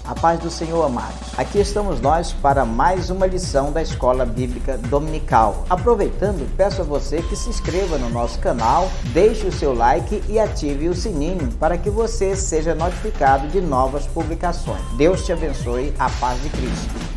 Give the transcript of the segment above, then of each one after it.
A paz do Senhor, amados. Aqui estamos nós para mais uma lição da Escola Bíblica Dominical. Aproveitando, peço a você que se inscreva no nosso canal, deixe o seu like e ative o sininho para que você seja notificado de novas publicações. Deus te abençoe. A paz de Cristo.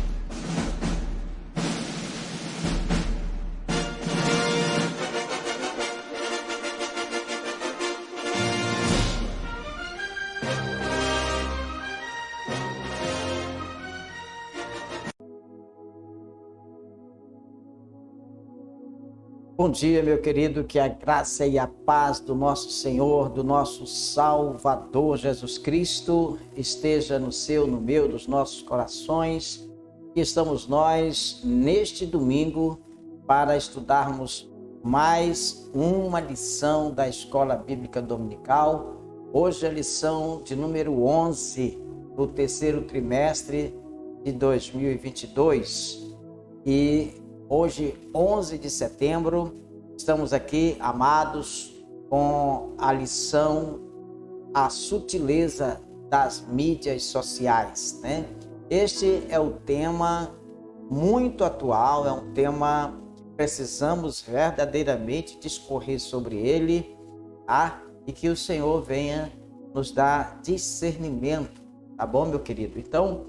Bom dia, meu querido, que a graça e a paz do nosso Senhor, do nosso Salvador Jesus Cristo esteja no seu, no meu, dos nossos corações. E estamos nós neste domingo para estudarmos mais uma lição da Escola Bíblica Dominical. Hoje é a lição de número 11 do terceiro trimestre de 2022 e hoje, 11 de setembro, estamos aqui, amados, com a lição A Sutileza das Mídias Sociais, né? Este é o tema muito atual, é um tema que precisamos verdadeiramente discorrer sobre ele, tá? E que o Senhor venha nos dar discernimento, tá bom, meu querido? Então,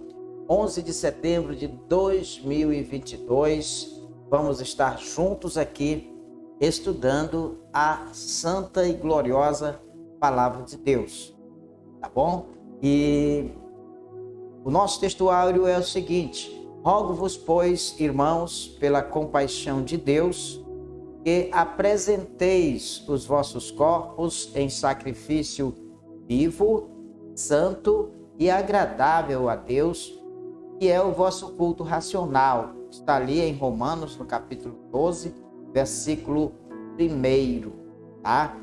11 de setembro de 2022, vamos estar juntos aqui estudando a santa e gloriosa Palavra de Deus, tá bom? E o nosso textuário é o seguinte: rogo-vos, pois, irmãos, pela compaixão de Deus, que apresenteis os vossos corpos em sacrifício vivo, santo e agradável a Deus, que é o vosso culto racional. Está ali em Romanos, no capítulo 12, versículo 1, tá?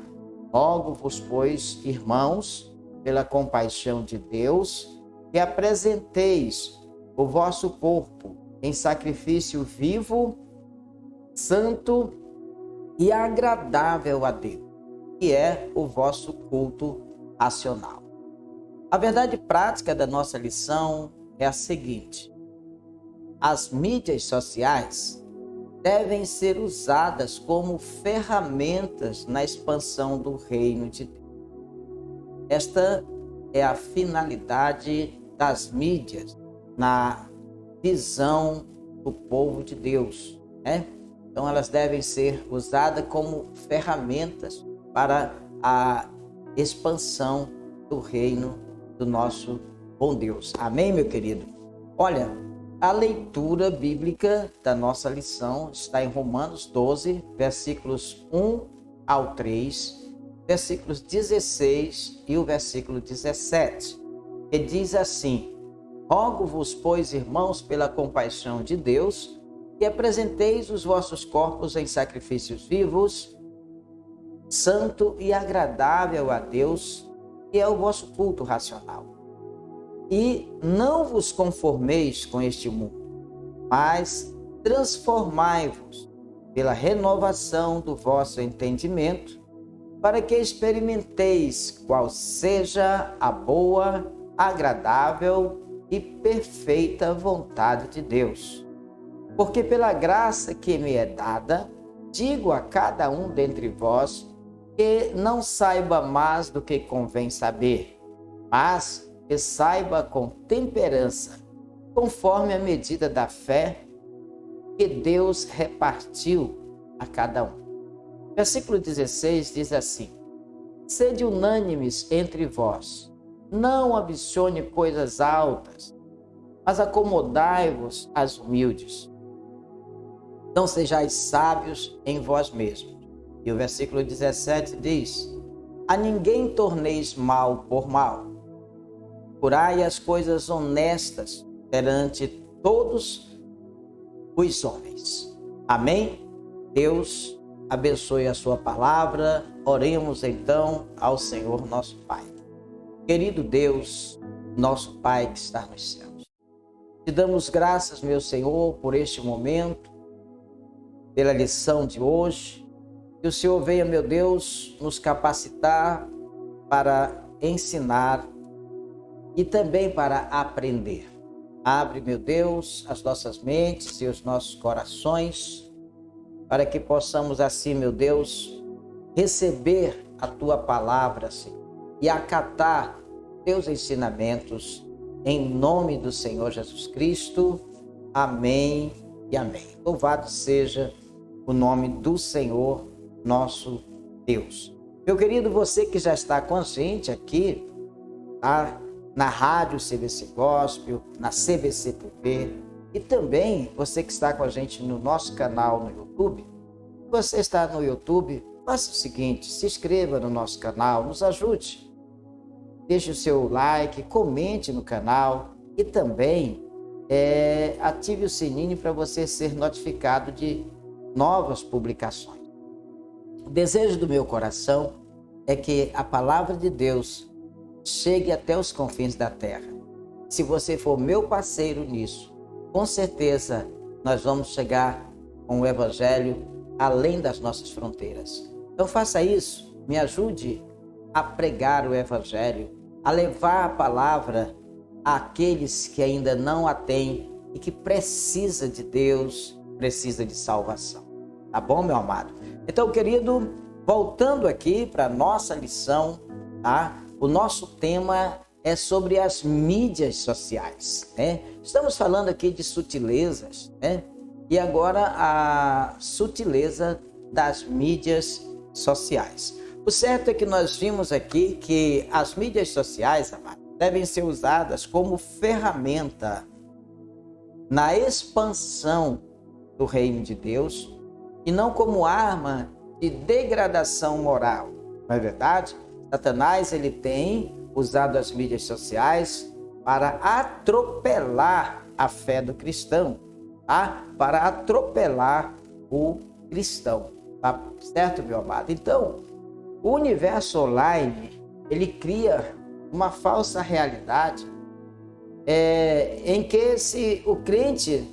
Rogo-vos, pois, irmãos, pela compaixão de Deus, que apresenteis o vosso corpo em sacrifício vivo, santo e agradável a Deus, que é o vosso culto racional. A verdade prática da nossa lição é a seguinte: as mídias sociais devem ser usadas como ferramentas na expansão do reino de Deus. Esta é a finalidade das mídias na visão do povo de Deus, né? Então elas devem ser usadas como ferramentas para a expansão do reino do nosso bom Deus. Amém, meu querido? Olha, a leitura bíblica da nossa lição está em Romanos 12, versículos 1 ao 3, versículos 16 e o versículo 17, que diz assim: rogo-vos, pois, irmãos, pela compaixão de Deus, que apresenteis os vossos corpos em sacrifícios vivos, santo e agradável a Deus, que é o vosso culto racional. E não vos conformeis com este mundo, mas transformai-vos pela renovação do vosso entendimento, para que experimenteis qual seja a boa, agradável e perfeita vontade de Deus. Porque pela graça que me é dada, digo a cada um dentre vós que não saiba mais do que convém saber, mas que saiba com temperança, conforme a medida da fé que Deus repartiu a cada um. Versículo 16 diz assim: sede unânimes entre vós, não ambicione coisas altas, mas acomodai-vos às humildes. Não sejais sábios em vós mesmos. E o versículo 17 diz: a ninguém torneis mal por mal. Procurai as coisas honestas perante todos os homens. Amém? Deus abençoe a sua palavra. Oremos então ao Senhor nosso Pai. Querido Deus, nosso Pai que está nos céus, te damos graças, meu Senhor, por este momento, pela lição de hoje. Que o Senhor venha, meu Deus, nos capacitar para ensinar e também para aprender. Abre, meu Deus, as nossas mentes e os nossos corações, para que possamos assim, meu Deus, receber a Tua palavra, Senhor, e acatar Teus ensinamentos, em nome do Senhor Jesus Cristo. Amém e amém. Louvado seja o nome do Senhor, nosso Deus. Meu querido, você que já está com a gente aqui, tá? Na rádio CVC Gospel, na CVC TV, e também você que está com a gente no nosso canal no YouTube. Se você está no YouTube, faça o seguinte: se inscreva no nosso canal, nos ajude. Deixe o seu like, comente no canal e também ative o sininho para você ser notificado de novas publicações. O desejo do meu coração é que a palavra de Deus chegue até os confins da terra. Se você for meu parceiro nisso, com certeza nós vamos chegar com o Evangelho além das nossas fronteiras. Então faça isso, me ajude a pregar o Evangelho, a levar a palavra àqueles que ainda não a têm e que precisa de Deus, precisa de salvação. Tá bom, meu amado? Então, querido, voltando aqui para a nossa lição, tá? O nosso tema é sobre as mídias sociais, né? Estamos falando aqui de sutilezas, né? E agora a sutileza das mídias sociais. O certo é que nós vimos aqui que as mídias sociais, amado, devem ser usadas como ferramenta na expansão do reino de Deus e não como arma de degradação moral. Não é verdade? Satanás, ele tem usado as mídias sociais para atropelar a fé do cristão, tá? Para atropelar o cristão, tá certo, meu amado? Então, o universo online, ele cria uma falsa realidade em que, se o crente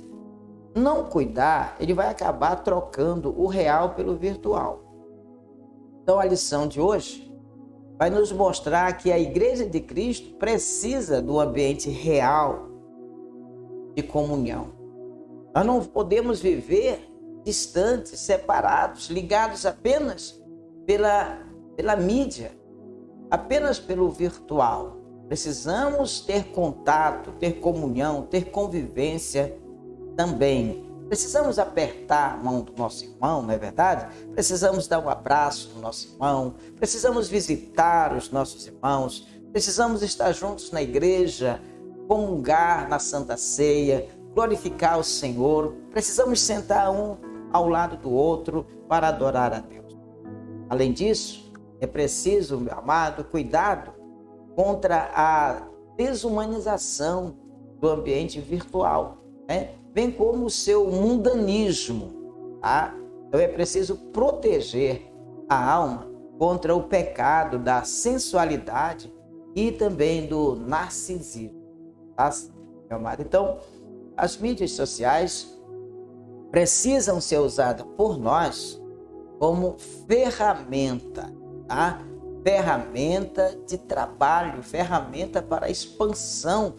não cuidar, ele vai acabar trocando o real pelo virtual. Então, a lição de hoje vai nos mostrar que a Igreja de Cristo precisa do ambiente real de comunhão. Nós não podemos viver distantes, separados, ligados apenas pela mídia, apenas pelo virtual. Precisamos ter contato, ter comunhão, ter convivência também. Precisamos apertar a mão do nosso irmão, não é verdade? Precisamos dar um abraço no nosso irmão, precisamos visitar os nossos irmãos, precisamos estar juntos na igreja, comungar na Santa Ceia, glorificar o Senhor. Precisamos sentar um ao lado do outro para adorar a Deus. Além disso, é preciso, meu amado, cuidado contra a desumanização do ambiente virtual, né? Bem como o seu mundanismo, tá? Então é preciso proteger a alma contra o pecado da sensualidade e também do narcisismo, tá, meu amado? Então, as mídias sociais precisam ser usadas por nós como ferramenta, tá? Ferramenta de trabalho, ferramenta para a expansão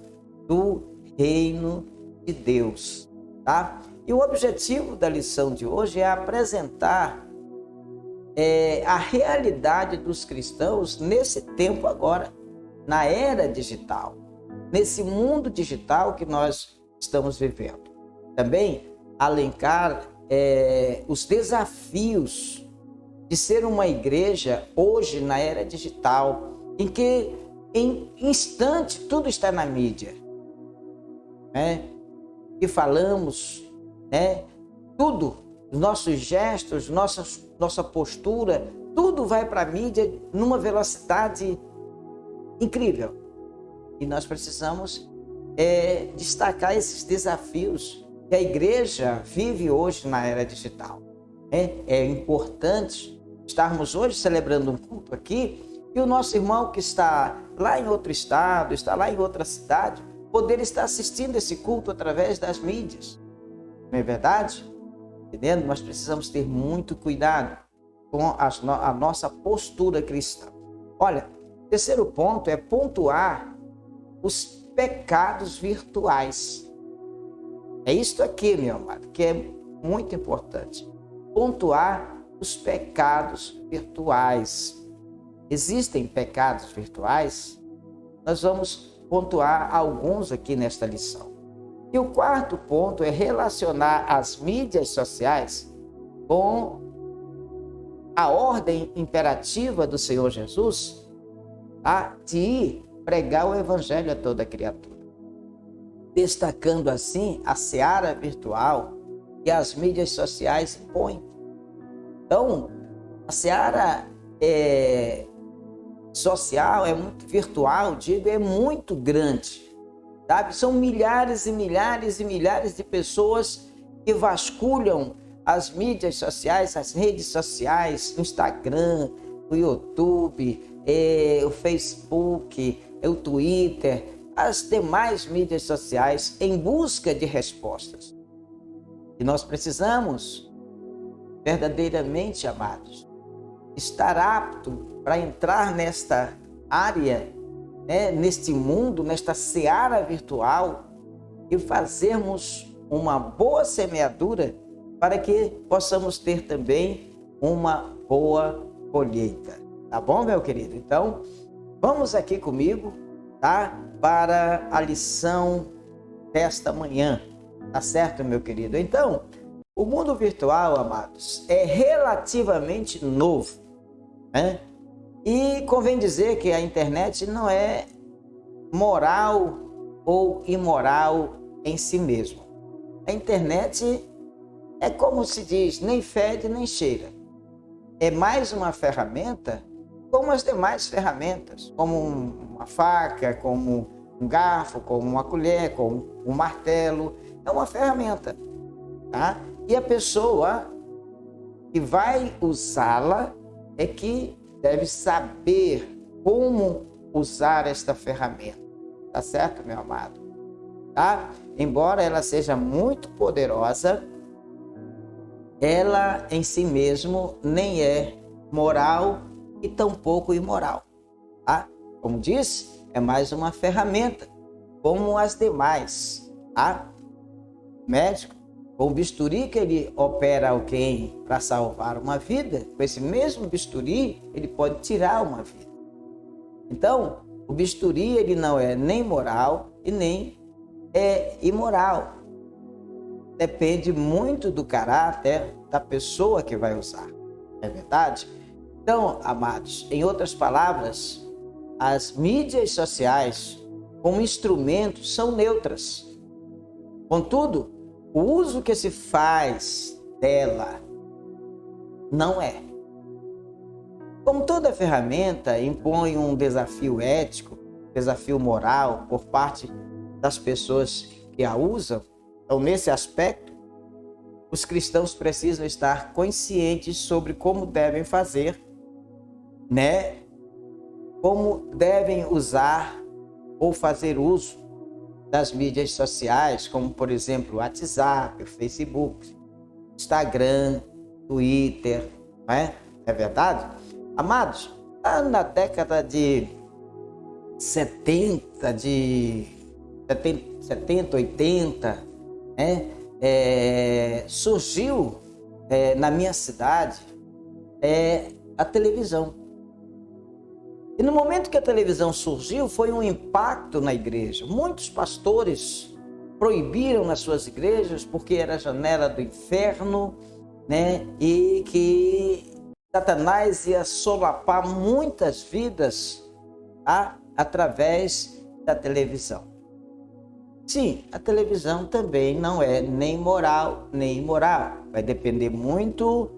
do reino de Deus, tá? E o objetivo da lição de hoje é apresentar a realidade dos cristãos nesse tempo agora, na era digital, nesse mundo digital que nós estamos vivendo. Também alencar os desafios de ser uma igreja hoje na era digital, em que em instante tudo está na mídia, né? Que falamos, né? Tudo, os nossos gestos, nossa postura, tudo vai para a mídia numa velocidade incrível. E nós precisamos destacar esses desafios que a igreja vive hoje na era digital. É importante estarmos hoje celebrando um culto aqui e o nosso irmão que está lá em outro estado, está lá em outra cidade, poder estar assistindo esse culto através das mídias. Não é verdade? Entendendo? Nós precisamos ter muito cuidado com a nossa postura cristã. Olha, o terceiro ponto é pontuar os pecados virtuais. É isto aqui, meu amado, que é muito importante. Pontuar os pecados virtuais. Existem pecados virtuais? Nós vamos pontuar alguns aqui nesta lição. E o quarto ponto é relacionar as mídias sociais com a ordem imperativa do Senhor Jesus, tá? De ir pregar o evangelho a toda criatura. Destacando assim a seara virtual que as mídias sociais impõem. Então, a seara social, virtual, é muito grande, sabe? São milhares e milhares e milhares de pessoas que vasculham as mídias sociais, as redes sociais, o Instagram, o YouTube, o Facebook, o Twitter, as demais mídias sociais em busca de respostas. E nós precisamos, verdadeiramente, amados, estar apto para entrar nesta área, neste mundo, nesta seara virtual e fazermos uma boa semeadura para que possamos ter também uma boa colheita. Tá bom, meu querido? Então, vamos aqui comigo, tá? Para a lição desta manhã. Tá certo, meu querido? Então, o mundo virtual, amados, é relativamente novo, né? E convém dizer que a internet não é moral ou imoral em si mesmo. A internet é como se diz, nem fede nem cheira. É mais uma ferramenta como as demais ferramentas, como uma faca, como um garfo, como uma colher, como um martelo. É uma ferramenta, tá? E a pessoa que vai usá-la é que deve saber como usar esta ferramenta. Tá certo, meu amado? Tá? Embora ela seja muito poderosa, ela em si mesmo nem é moral e tampouco imoral. Tá? Como disse, é mais uma ferramenta, como as demais. Tá? O médico, com o bisturi que ele opera alguém para salvar uma vida, com esse mesmo bisturi, ele pode tirar uma vida. Então, o bisturi ele não é nem moral e nem imoral. Depende muito do caráter da pessoa que vai usar. Não é verdade? Então, amados, em outras palavras, as mídias sociais, como instrumentos, são neutras. Contudo, o uso que se faz dela não é. Como toda ferramenta impõe um desafio ético, desafio moral por parte das pessoas que a usam, então nesse aspecto, os cristãos precisam estar conscientes sobre como devem fazer, como devem usar ou fazer uso das mídias sociais, como por exemplo o WhatsApp, o Facebook, Instagram, Twitter, não é? É verdade? Amados, na década de 70, 80, surgiu na minha cidade a televisão. E no momento que a televisão surgiu, foi um impacto na igreja. Muitos pastores proibiram nas suas igrejas porque era a janela do inferno, e que Satanás ia solapar muitas vidas através da televisão. Sim, a televisão também não é nem moral nem imoral. Vai depender muito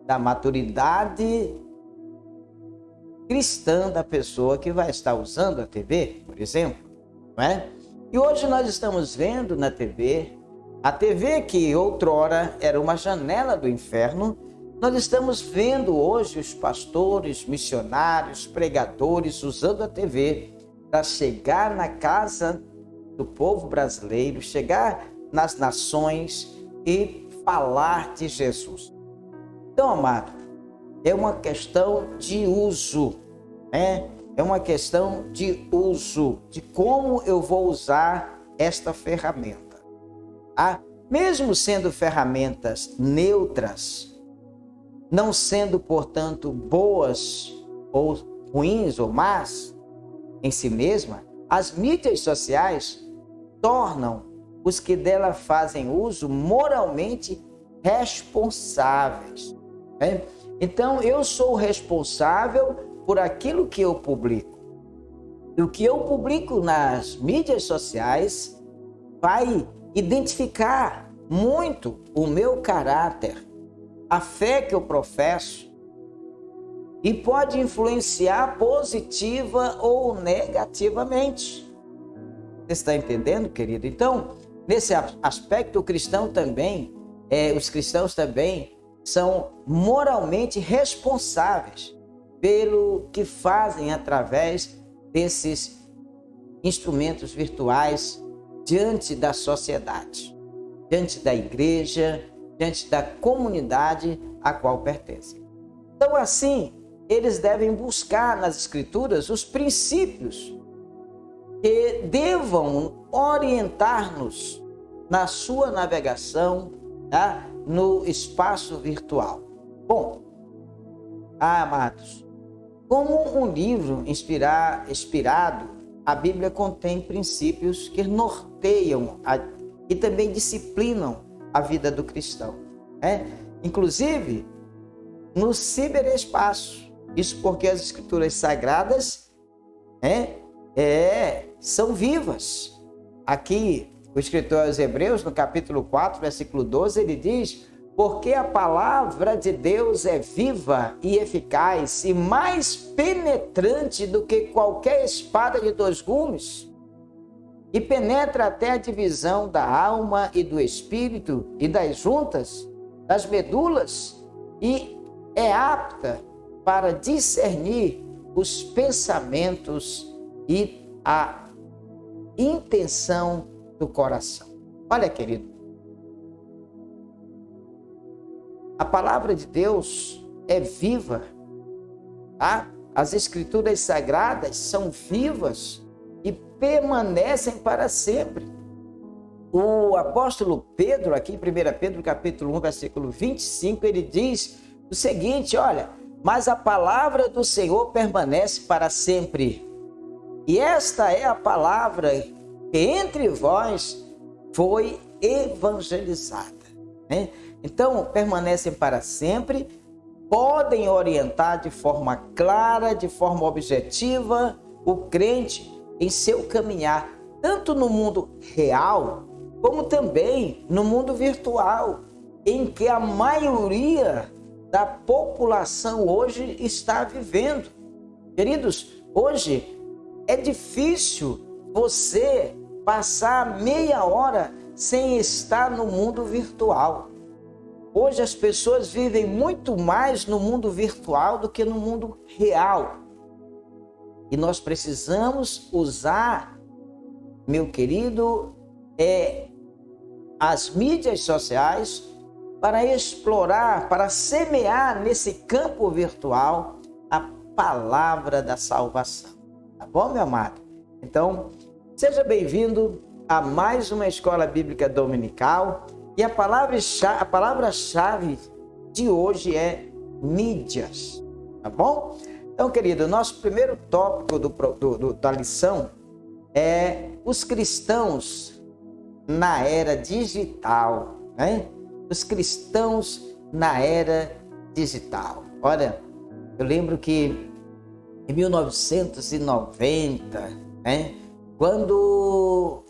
da maturidade cristã da pessoa que vai estar usando a TV, por exemplo, não é? E hoje nós estamos vendo na TV, a TV que outrora era uma janela do inferno, nós estamos vendo hoje os pastores, missionários, pregadores usando a TV para chegar na casa do povo brasileiro, chegar nas nações e falar de Jesus. Então, amado, é uma questão de uso, é uma questão de uso, de como eu vou usar esta ferramenta. Tá? Mesmo sendo ferramentas neutras, não sendo, portanto, boas ou ruins ou más em si mesma, as mídias sociais tornam os que dela fazem uso moralmente responsáveis. Né? Então, eu sou responsável por aquilo que eu publico. E o que eu publico nas mídias sociais vai identificar muito o meu caráter, a fé que eu professo, e pode influenciar positiva ou negativamente. Você está entendendo, querido? Então, nesse aspecto, os cristãos também são moralmente responsáveis pelo que fazem através desses instrumentos virtuais diante da sociedade, diante da igreja, diante da comunidade a qual pertencem. Então, assim, eles devem buscar nas Escrituras os princípios que devam orientar-nos na sua navegação, tá? No espaço virtual. Bom, amados, como um livro inspirado, a Bíblia contém princípios que norteiam e também disciplinam a vida do cristão. Né? Inclusive, no ciberespaço. Isso porque as Escrituras Sagradas são vivas. Aqui, o escritor aos Hebreus, no capítulo 4, versículo 12, ele diz: porque a palavra de Deus é viva e eficaz e mais penetrante do que qualquer espada de dois gumes, e penetra até a divisão da alma e do espírito e das juntas, das medulas, e é apta para discernir os pensamentos e a intenção do coração. Olha, querido, a palavra de Deus é viva, tá? As Escrituras Sagradas são vivas e permanecem para sempre. O apóstolo Pedro, aqui em 1 Pedro capítulo 1, versículo 25, ele diz o seguinte: olha, mas a palavra do Senhor permanece para sempre. E esta é a palavra que entre vós foi evangelizada. Né? Então, permanecem para sempre, podem orientar de forma clara, de forma objetiva, o crente em seu caminhar, tanto no mundo real, como também no mundo virtual, em que a maioria da população hoje está vivendo. Queridos, hoje é difícil você passar meia hora sem estar no mundo virtual. Hoje as pessoas vivem muito mais no mundo virtual do que no mundo real. E nós precisamos usar, meu querido, as mídias sociais para explorar, para semear nesse campo virtual a palavra da salvação. Tá bom, meu amado? Então, seja bem-vindo a mais uma Escola Bíblica Dominical. E a palavra-chave de hoje é mídias, tá bom? Então, querido, nosso primeiro tópico da lição é os cristãos na era digital, né? Os cristãos na era digital. Olha, eu lembro que em 1990, né, quando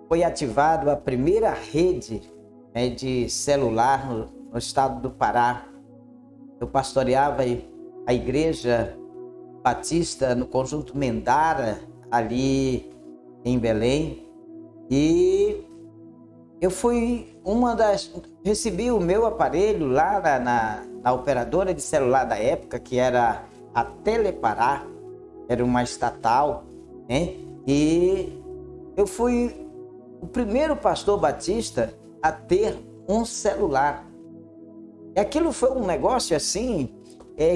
foi ativada a primeira rede de celular no estado do Pará, eu pastoreava a igreja batista no conjunto Mendara, ali em Belém, e eu fui recebi o meu aparelho lá na operadora de celular da época, que era a Telepará, era uma estatal, né? E eu fui o primeiro pastor batista a ter um celular. E aquilo foi um negócio assim,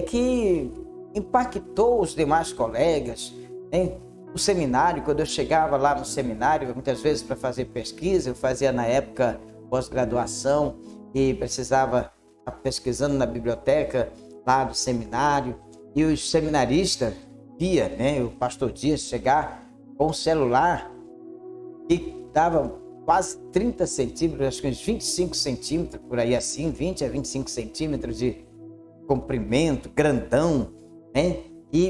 que impactou os demais colegas, hein? O seminário, quando eu chegava lá no seminário, muitas vezes para fazer pesquisa, eu fazia na época pós-graduação e precisava estar pesquisando na biblioteca lá do seminário, e os seminaristas via, né, o pastor Dias chegar com um celular que dava quase 30 centímetros, acho que uns 25 centímetros, por aí assim, 20 a 25 centímetros de comprimento, grandão, né?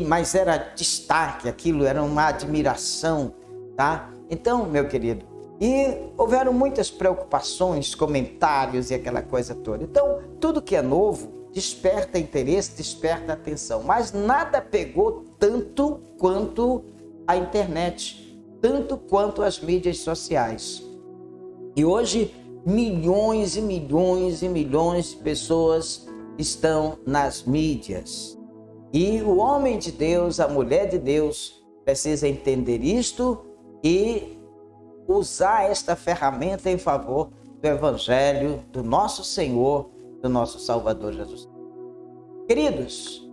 Mas era destaque, aquilo era uma admiração, tá? Então, meu querido, e houveram muitas preocupações, comentários e aquela coisa toda. Então, tudo que é novo desperta interesse, desperta atenção, mas nada pegou tanto quanto a internet, tanto quanto as mídias sociais. E hoje, milhões e milhões e milhões de pessoas estão nas mídias. E o homem de Deus, a mulher de Deus, precisa entender isto e usar esta ferramenta em favor do Evangelho do nosso Senhor, do nosso Salvador Jesus. Queridos,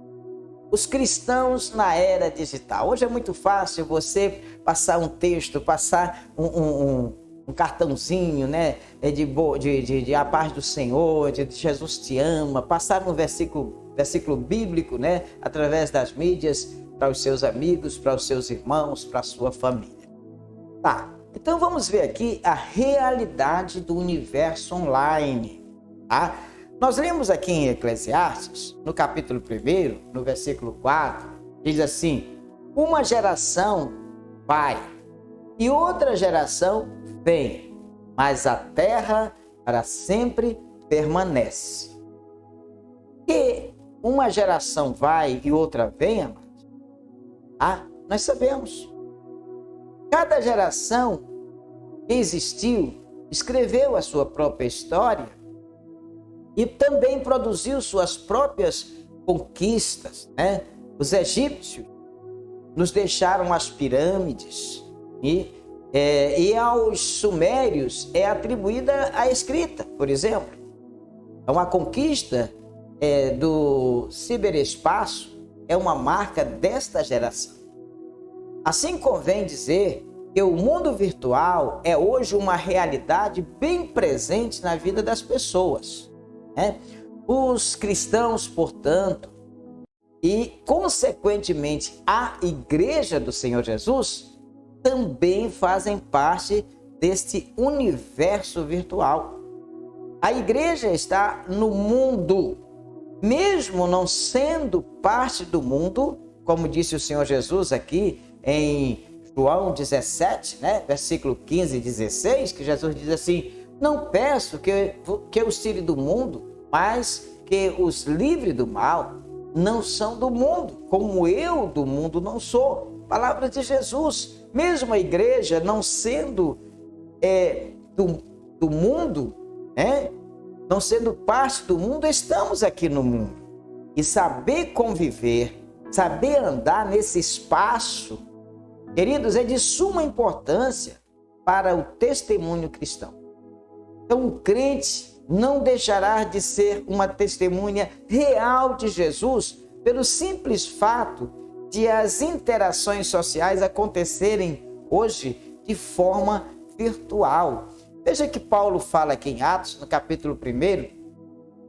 os cristãos na era digital. Hoje é muito fácil você passar um texto, passar um cartãozinho, né, de a paz do Senhor, de Jesus te ama, passar um versículo bíblico, né, através das mídias para os seus amigos, para os seus irmãos, para a sua família. Tá, então vamos ver aqui a realidade do universo online, tá? Nós lemos aqui em Eclesiastes, no capítulo 1, no versículo 4, diz assim: uma geração vai e outra geração vem, mas a terra para sempre permanece. E uma geração vai e outra vem, amados? Nós sabemos. Cada geração que existiu escreveu a sua própria história e também produziu suas próprias conquistas, né? Os egípcios nos deixaram as pirâmides e aos sumérios é atribuída a escrita, por exemplo. Então, a conquista do ciberespaço é uma marca desta geração. Assim convém dizer que o mundo virtual é hoje uma realidade bem presente na vida das pessoas, né? Os cristãos, portanto, e consequentemente a Igreja do Senhor Jesus, também fazem parte deste universo virtual. A igreja está no mundo, mesmo não sendo parte do mundo, como disse o Senhor Jesus aqui em João 17, né, versículo 15 e 16, que Jesus diz assim: não peço que os tire do mundo, mas que os livre do mal. Não são do mundo, como eu do mundo não sou. Palavra de Jesus. Mesmo a igreja não sendo do mundo, né? Não sendo parte do mundo, estamos aqui no mundo. E saber conviver, saber andar nesse espaço, queridos, é de suma importância para o testemunho cristão. Então, o crente não deixará de ser uma testemunha real de Jesus pelo simples fato de as interações sociais acontecerem hoje de forma virtual. Veja que Paulo fala aqui em Atos, no capítulo 1,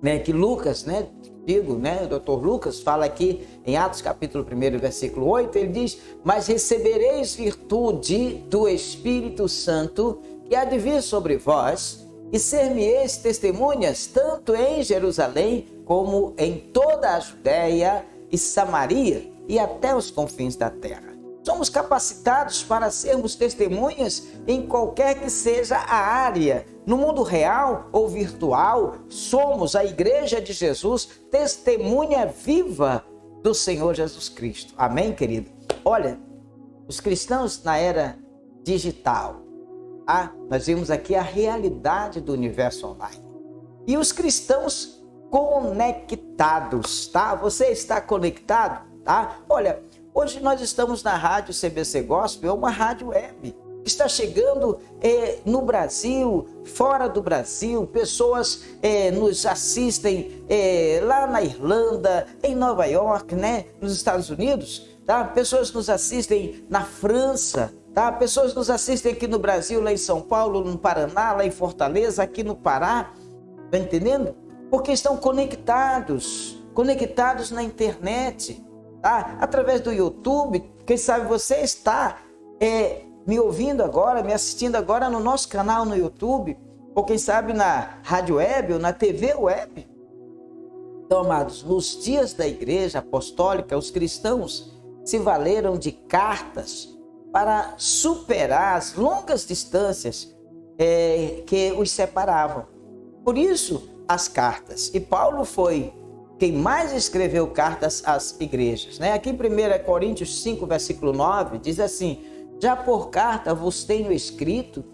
né, que Lucas, o doutor Lucas fala aqui em Atos, capítulo 1, versículo 8, ele diz: mas recebereis virtude do Espírito Santo que há de vir sobre vós, e ser-me-eis testemunhas tanto em Jerusalém como em toda a Judéia e Samaria e até os confins da terra. Somos capacitados para sermos testemunhas em qualquer que seja a área. No mundo real ou virtual, somos a Igreja de Jesus, testemunha viva do Senhor Jesus Cristo. Amém, querido? Olha, os cristãos na era digital, nós vimos aqui a realidade do universo online. E os cristãos conectados, tá? Você está conectado, tá? Olha, hoje nós estamos na rádio CBC Gospel, é uma rádio web. está chegando no Brasil, fora do Brasil. Pessoas nos assistem lá na Irlanda, em Nova York, né? Nos Estados Unidos. Tá? Pessoas nos assistem na França. Tá? Pessoas nos assistem aqui no Brasil, lá em São Paulo, no Paraná, lá em Fortaleza, aqui no Pará. Está entendendo? Porque estão conectados na internet, tá? Através do YouTube. Quem sabe você está me ouvindo agora, me assistindo agora no nosso canal no YouTube, ou quem sabe na rádio web ou na TV web. Então, amados, nos dias da igreja apostólica, os cristãos se valeram de cartas para superar as longas distâncias que os separavam. Por isso, as cartas. E Paulo foi quem mais escreveu cartas às igrejas, né? Aqui em 1 Coríntios 5, versículo 9, diz assim: já por carta vos tenho escrito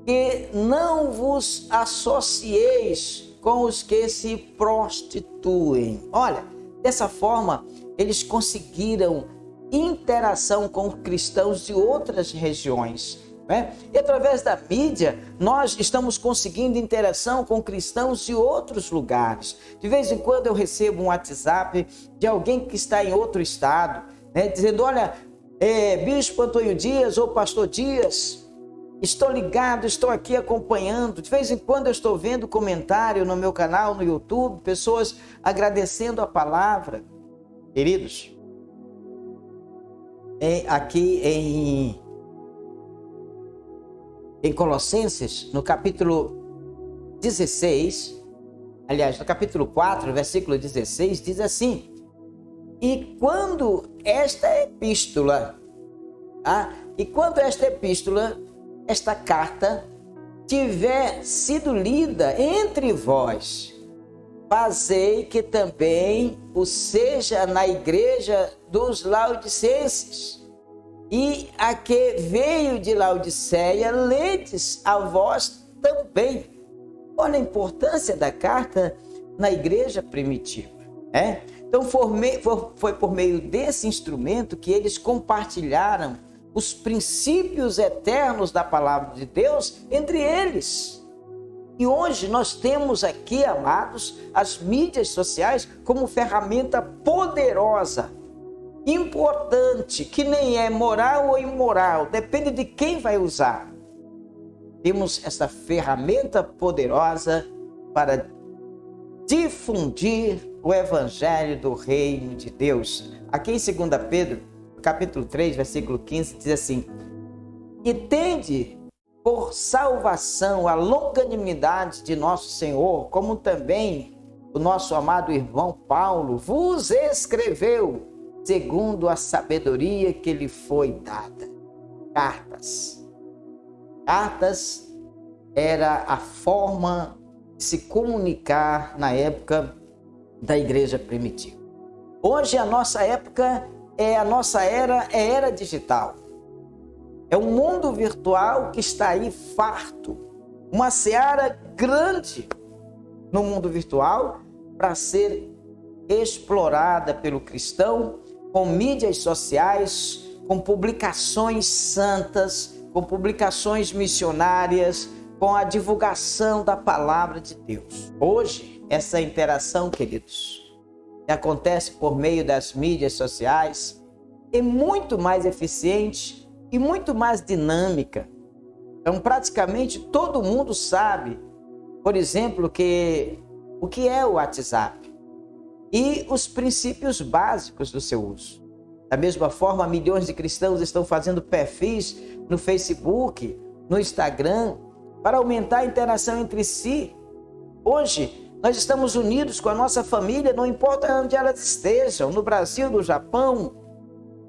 que não vos associeis com os que se prostituem. Olha, dessa forma, eles conseguiram interação com cristãos de outras regiões, né? E através da mídia, nós estamos conseguindo interação com cristãos de outros lugares. De vez em quando eu recebo um WhatsApp de alguém que está em outro estado, né? Dizendo: olha, Bispo Antônio Dias ou Pastor Dias, estou ligado, estou aqui acompanhando. De vez em quando eu estou vendo comentário no meu canal no YouTube, pessoas agradecendo a palavra. Queridos, aqui em Colossenses, no capítulo 16, aliás, no capítulo 4, versículo 16, diz assim: e quando esta epístola, esta carta, tiver sido lida entre vós, fazei que também o seja na igreja dos laodicenses. E a que veio de Laodiceia, ledes a vós também. Olha a importância da carta na igreja primitiva. Então foi por meio desse instrumento que eles compartilharam os princípios eternos da palavra de Deus entre eles. E hoje nós temos aqui, amados, as mídias sociais como ferramenta poderosa, importante, que nem é moral ou imoral, depende de quem vai usar. Temos essa ferramenta poderosa para difundir o evangelho do reino de Deus. Aqui em 2 Pedro, capítulo 3, versículo 15, diz assim: e tende por salvação a longanimidade de nosso Senhor, como também o nosso amado irmão Paulo vos escreveu, segundo a sabedoria que lhe foi dada. Cartas. Cartas era a forma de se comunicar na época da igreja primitiva. Hoje a nossa época é era digital. É um mundo virtual que está aí farto. Uma seara grande no mundo virtual para ser explorada pelo cristão, com mídias sociais, com publicações santas, com publicações missionárias, com a divulgação da palavra de Deus. Hoje, essa interação, queridos, que acontece por meio das mídias sociais, é muito mais eficiente e muito mais dinâmica. Então, praticamente todo mundo sabe, por exemplo, o que é o WhatsApp e os princípios básicos do seu uso. Da mesma forma, milhões de cristãos estão fazendo perfis no Facebook, no Instagram, para aumentar a interação entre si. Hoje, nós estamos unidos com a nossa família, não importa onde elas estejam, no Brasil, no Japão,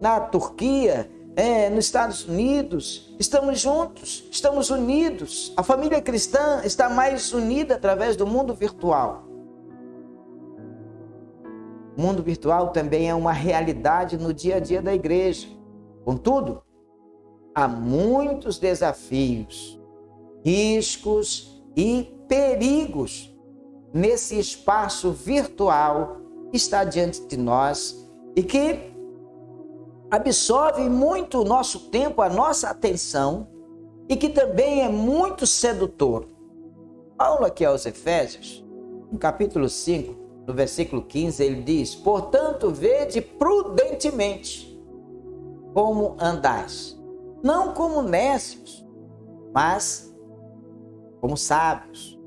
na Turquia, nos Estados Unidos. Estamos juntos, estamos unidos. A família cristã está mais unida através do mundo virtual. O mundo virtual também é uma realidade no dia a dia da igreja. Contudo, há muitos desafios, riscos e perigos nesse espaço virtual que está diante de nós e que absorve muito o nosso tempo, a nossa atenção, e que também é muito sedutor. Paulo aqui aos Efésios, no capítulo 5, no versículo 15, ele diz: portanto, vede prudentemente como andais, não como necios, mas como sábios.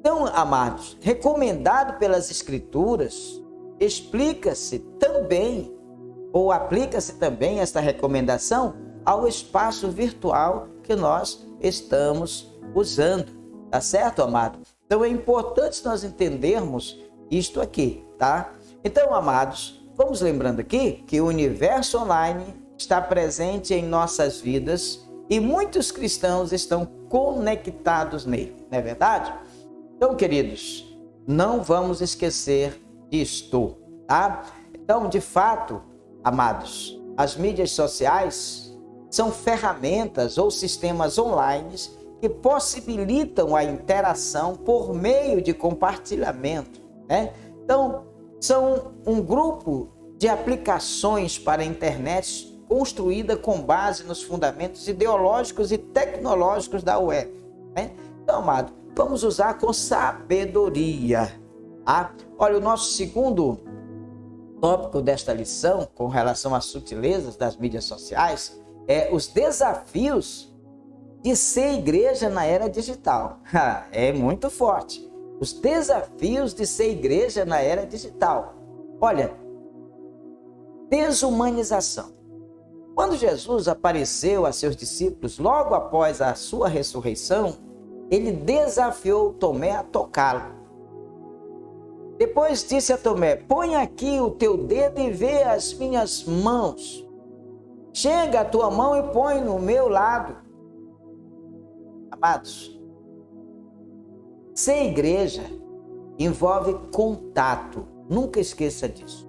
Então, amados, recomendado pelas Escrituras, explica-se também, ou aplica-se também esta recomendação ao espaço virtual que nós estamos usando. Tá certo, amado? Então é importante nós entendermos isto aqui, tá? Então, amados, vamos lembrando aqui que o universo online está presente em nossas vidas e muitos cristãos estão conectados nele, não é verdade? Então, queridos, não vamos esquecer disto, tá? Então, de fato, amados, as mídias sociais são ferramentas ou sistemas online que possibilitam a interação por meio de compartilhamento, né? Então, são um grupo de aplicações para a internet construída com base nos fundamentos ideológicos e tecnológicos da web, né? Então, amado, vamos usar com sabedoria, tá? Olha, o nosso segundo tópico desta lição, com relação às sutilezas das mídias sociais, é os desafios de ser igreja na era digital. É muito forte. Os desafios de ser igreja na era digital. Olha, desumanização. Quando Jesus apareceu a seus discípulos logo após a sua ressurreição, ele desafiou Tomé a tocá-lo. Depois disse a Tomé: põe aqui o teu dedo e vê as minhas mãos. Chega a tua mão e põe no meu lado. Amados, ser igreja envolve contato. Nunca esqueça disso.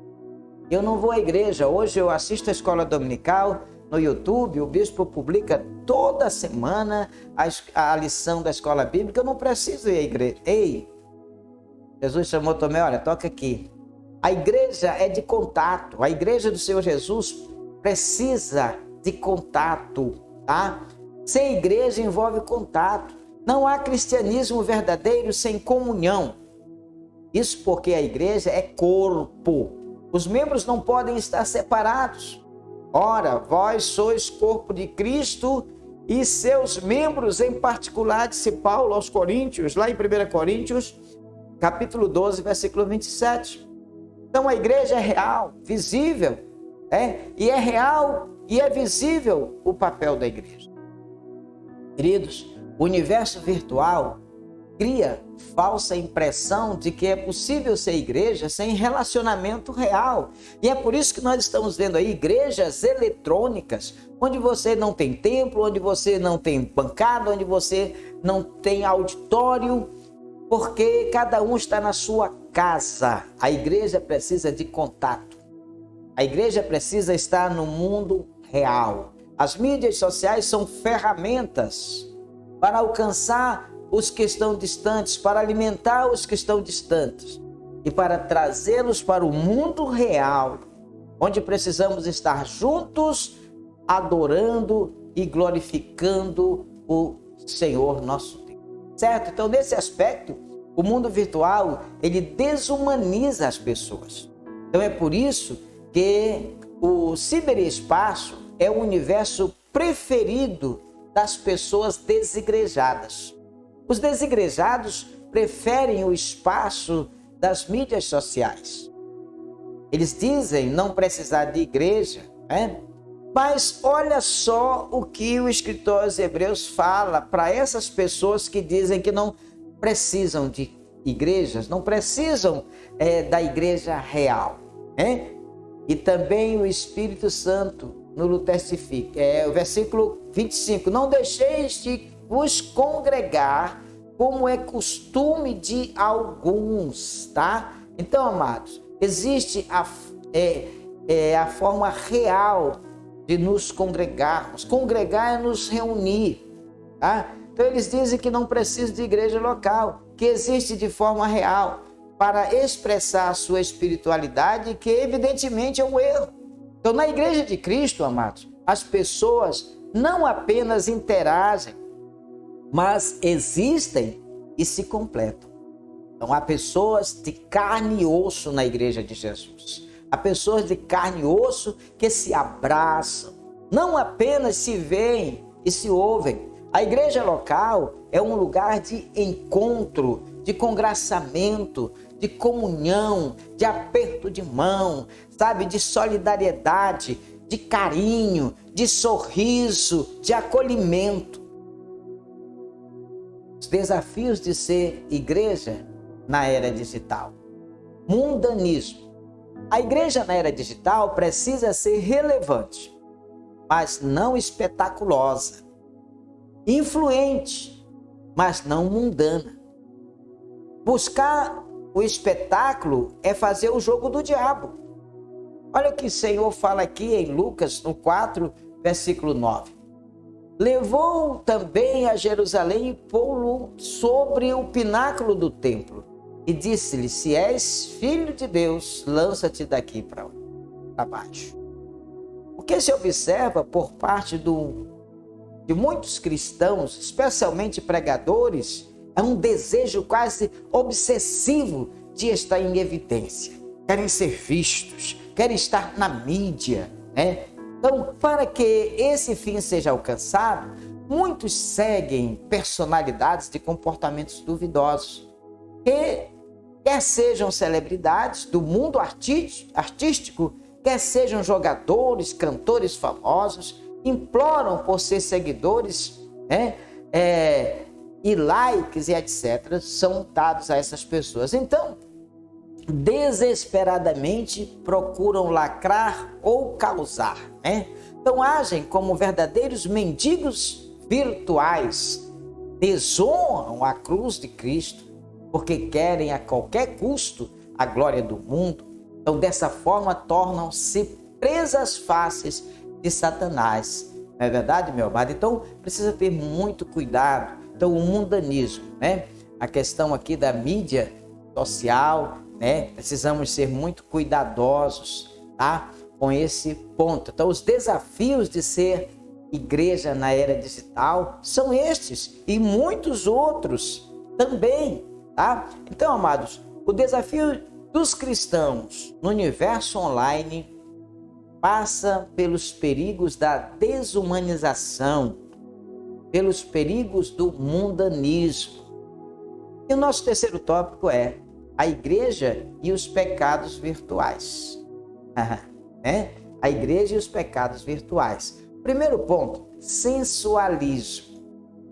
Eu não vou à igreja. Hoje eu assisto a escola dominical no YouTube. O bispo publica toda semana a lição da escola bíblica. Eu não preciso ir à igreja. Ei, Jesus chamou Tomé: olha, toca aqui. A igreja é de contato. A igreja do Senhor Jesus precisa de contato, tá? Ser igreja envolve contato. Não há cristianismo verdadeiro sem comunhão. Isso porque a igreja é corpo. Os membros não podem estar separados. Ora, vós sois corpo de Cristo e seus membros em particular, disse Paulo aos Coríntios, lá em 1 Coríntios, capítulo 12, versículo 27. Então a igreja é real, visível, e é real e é visível o papel da igreja. Queridos, o universo virtual cria falsa impressão de que é possível ser igreja sem relacionamento real. E é por isso que nós estamos vendo aí igrejas eletrônicas, onde você não tem templo, onde você não tem bancada, onde você não tem auditório, porque cada um está na sua casa. A igreja precisa de contato. A igreja precisa estar no mundo real. As mídias sociais são ferramentas para alcançar os que estão distantes, para alimentar os que estão distantes e para trazê-los para o mundo real, onde precisamos estar juntos, adorando e glorificando o Senhor nosso Deus. Certo? Então, nesse aspecto, o mundo virtual, ele desumaniza as pessoas. Então, é por isso que o ciberespaço é o universo preferido das pessoas desigrejadas. Os desigrejados preferem o espaço das mídias sociais. Eles dizem não precisar de igreja, né? Mas olha só o que o escritor aos Hebreus fala para essas pessoas que dizem que não precisam de igrejas, não precisam da igreja real, né? E também o Espírito Santo nos testifica. O versículo 25. Não deixeis de vos congregar, como é costume de alguns, tá? Então, amados, existe a forma real de nos congregarmos. Congregar é nos reunir, tá? Então, eles dizem que não precisa de igreja local, que existe de forma real para expressar a sua espiritualidade, que evidentemente é um erro. Então, na igreja de Cristo, amados, as pessoas não apenas interagem, mas existem e se completam. Então, há pessoas de carne e osso na igreja de Jesus. Há pessoas de carne e osso que se abraçam, não apenas se veem e se ouvem. A igreja local é um lugar de encontro, de congraçamento, de comunhão, de aperto de mão, sabe, de solidariedade, de carinho, de sorriso, de acolhimento. Os desafios de ser igreja na era digital. Mundanismo. A igreja na era digital precisa ser relevante, mas não espetaculosa. Influente, mas não mundana. Buscar o espetáculo é fazer o jogo do diabo. Olha o que o Senhor fala aqui em Lucas, no 4, versículo 9. Levou também a Jerusalém e pô-lo sobre o pináculo do templo. E disse-lhe, se és filho de Deus, lança-te daqui para baixo. O que se observa por parte de muitos cristãos, especialmente pregadores, é um desejo quase obsessivo de estar em evidência. Querem ser vistos, querem estar na mídia, né? Então, para que esse fim seja alcançado, muitos seguem personalidades de comportamentos duvidosos, que quer sejam celebridades do mundo artístico, quer sejam jogadores, cantores famosos, imploram por ser seguidores, né? E likes e etc. são dados a essas pessoas. Então, desesperadamente procuram lacrar ou causar, né? Então agem como verdadeiros mendigos virtuais, desonram a cruz de Cristo, porque querem a qualquer custo a glória do mundo. Então dessa forma tornam-se presas fáceis de Satanás. Não é verdade, meu amado? Então precisa ter muito cuidado. Então o mundanismo, né? A questão aqui da mídia social, né? Precisamos ser muito cuidadosos, tá? Com esse ponto. Então, os desafios de ser igreja na era digital são estes e muitos outros também, tá? Então, amados, o desafio dos cristãos no universo online passa pelos perigos da desumanização, pelos perigos do mundanismo. E o nosso terceiro tópico é a igreja e os pecados virtuais. A igreja e os pecados virtuais. Primeiro ponto, sensualismo.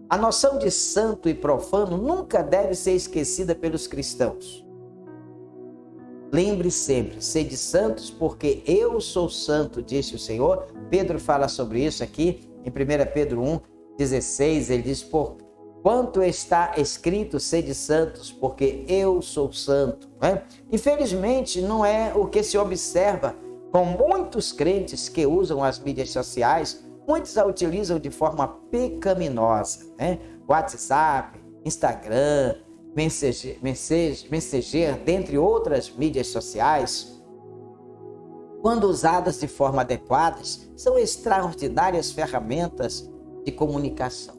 A noção de santo e profano nunca deve ser esquecida pelos cristãos. Lembre sempre, sede santos porque eu sou santo, disse o Senhor. Pedro fala sobre isso aqui em 1 Pedro 1:16, ele diz, por quanto está escrito, sede santos, porque eu sou santo. Infelizmente, não é o que se observa com muitos crentes que usam as mídias sociais. Muitos a utilizam de forma pecaminosa. WhatsApp, Instagram, Messenger, dentre outras mídias sociais, quando usadas de forma adequada, são extraordinárias ferramentas de comunicação,